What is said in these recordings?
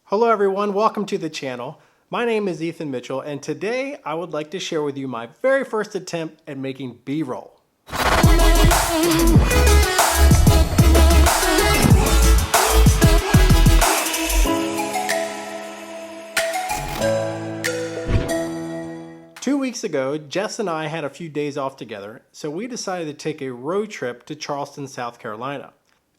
Hello everyone, welcome to the channel. My name is Ethan Mitchell and today I would like to share with you my very first attempt at making B-roll. Two weeks ago, Jess and I had a few days off together, so we decided to take a road trip to Charleston, South Carolina.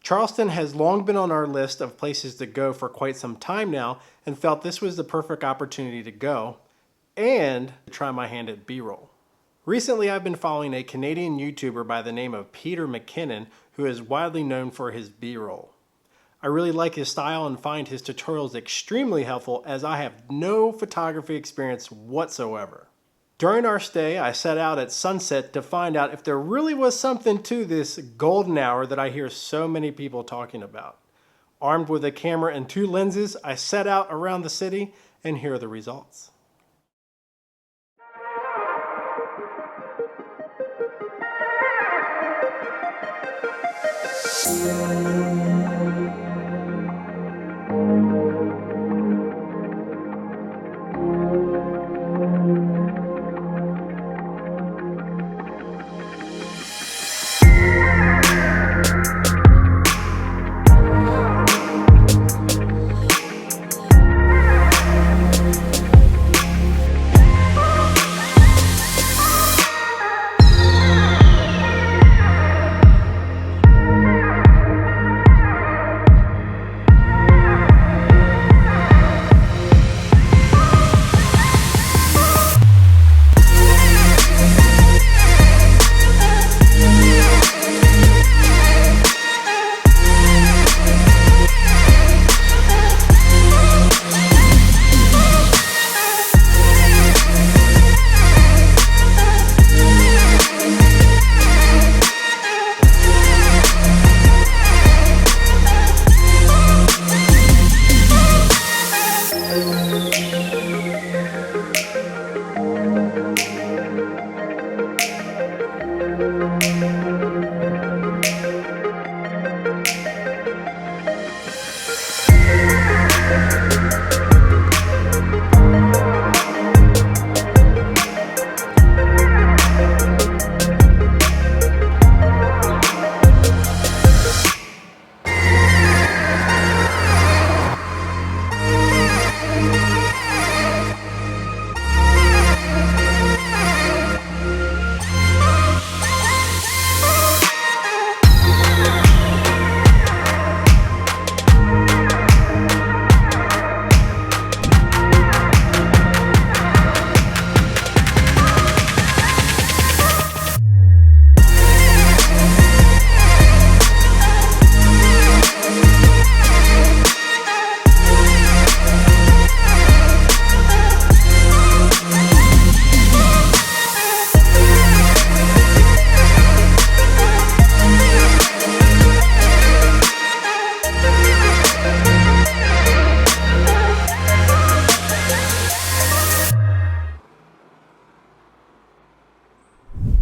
Charleston has long been on our list of places to go for quite some time now and felt this was the perfect opportunity to go and try my hand at B-roll. Recently I've been following a Canadian YouTuber by the name of Peter McKinnon who is widely known for his B-roll. I really like his style and find his tutorials extremely helpful as I have no photography experience whatsoever. During our stay, I set out at sunset to find out if there really was something to this golden hour that I hear so many people talking about. Armed with a camera and 2 lenses, I set out around the city, and here are the results.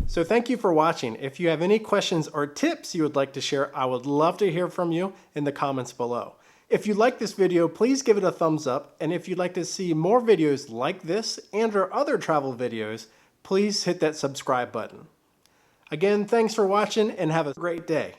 So thank you for watching. If you have any questions or tips you would like to share, I would love to hear from you in the comments below. If you like this video, please give it a thumbs up. And if you'd like to see more videos like this and or other travel videos, please hit that subscribe button. Again, thanks for watching and have a great day.